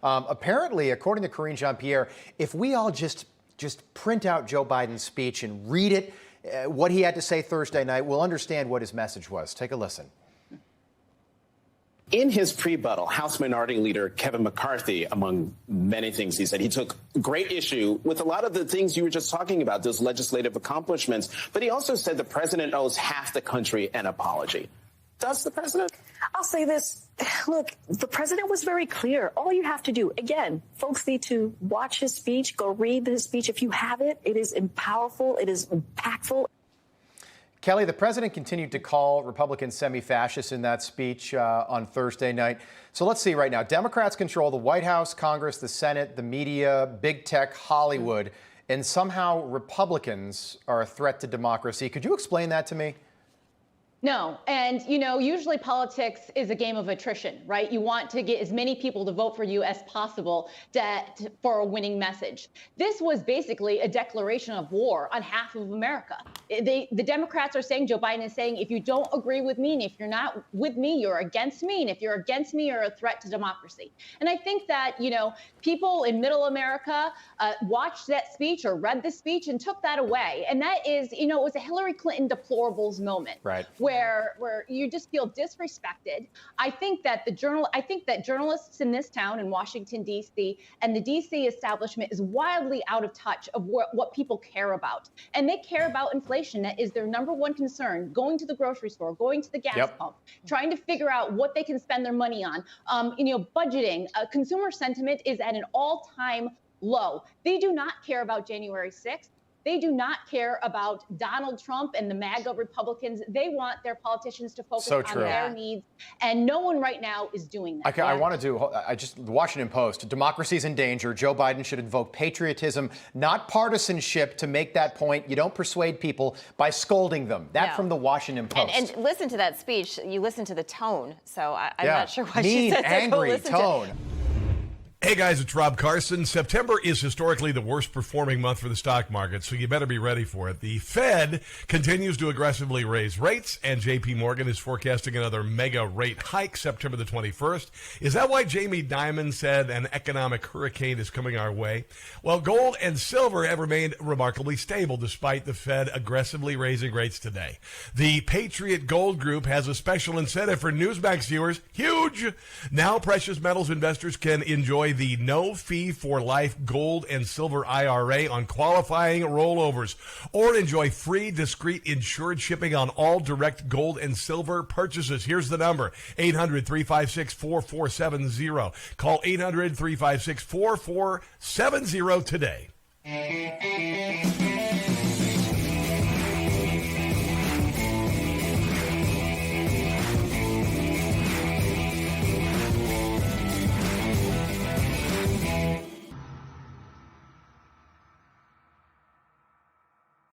Apparently, according to Karine Jean-Pierre, if we all just print out Joe Biden's speech and read it, what he had to say Thursday night, we'll understand what his message was. Take a listen. In his pre-buttal, House Minority Leader Kevin McCarthy, among many things he said, he took great issue with a lot of the things you were just talking about, those legislative accomplishments. But he also said the president owes half the country an apology. Does the president? I'll say this. Look, the president was very clear. All you have to do, again, folks need to watch his speech, go read his speech. If you have it, it is powerful, it is impactful. Kelly, the president continued to call Republicans semi-fascist in that speech on Thursday night. So let's see right now. Democrats control the White House, Congress, the Senate, the media, big tech, Hollywood, and somehow Republicans are a threat to democracy. Could you explain that to me? No. And, you know, usually politics is a game of attrition, right? You want to get as many people to vote for you as possible for a winning message. This was basically a declaration of war on half of America. The Democrats are saying, Joe Biden is saying, if you don't agree with me, and if you're not with me, you're against me. And if you're against me, you're a threat to democracy. And I think that, you know, people in middle America watched that speech or read the speech and took that away. And that is, you know, it was a Hillary Clinton deplorables moment. Right. Where you just feel disrespected. I think that journalists in this town in Washington, D.C. and the D.C. establishment is wildly out of touch of what people care about. And they care about inflation. That is their number one concern, going to the grocery store, going to the gas pump, trying to figure out what they can spend their money on. You know, budgeting. Consumer sentiment is at an all-time low. They do not care about January 6th. They do not care about Donald Trump and the MAGA Republicans. They want their politicians to focus on their needs, and no one right now is doing that. Okay, I want to do, the Washington Post, democracy's in danger. Joe Biden should invoke patriotism, not partisanship, to make that point. You don't persuade people by scolding them. That from the Washington Post. And listen to that speech. You listen to the tone. So I'm not sure why she said angry tone. Hey guys, it's Rob Carson. September is historically the worst performing month for the stock market, so you better be ready for it. The Fed continues to aggressively raise rates, and JP Morgan is forecasting another mega rate hike September the 21st. Is that why Jamie Dimon said an economic hurricane is coming our way? Well, gold and silver have remained remarkably stable despite the Fed aggressively raising rates today. The Patriot Gold Group has a special incentive for Newsmax viewers. Huge! Now precious metals investors can enjoy the no-fee for life gold and silver IRA on qualifying rollovers, or enjoy free, discreet, insured shipping on all direct gold and silver purchases. Here's the number, 800-356-4470. Call 800-356-4470 today.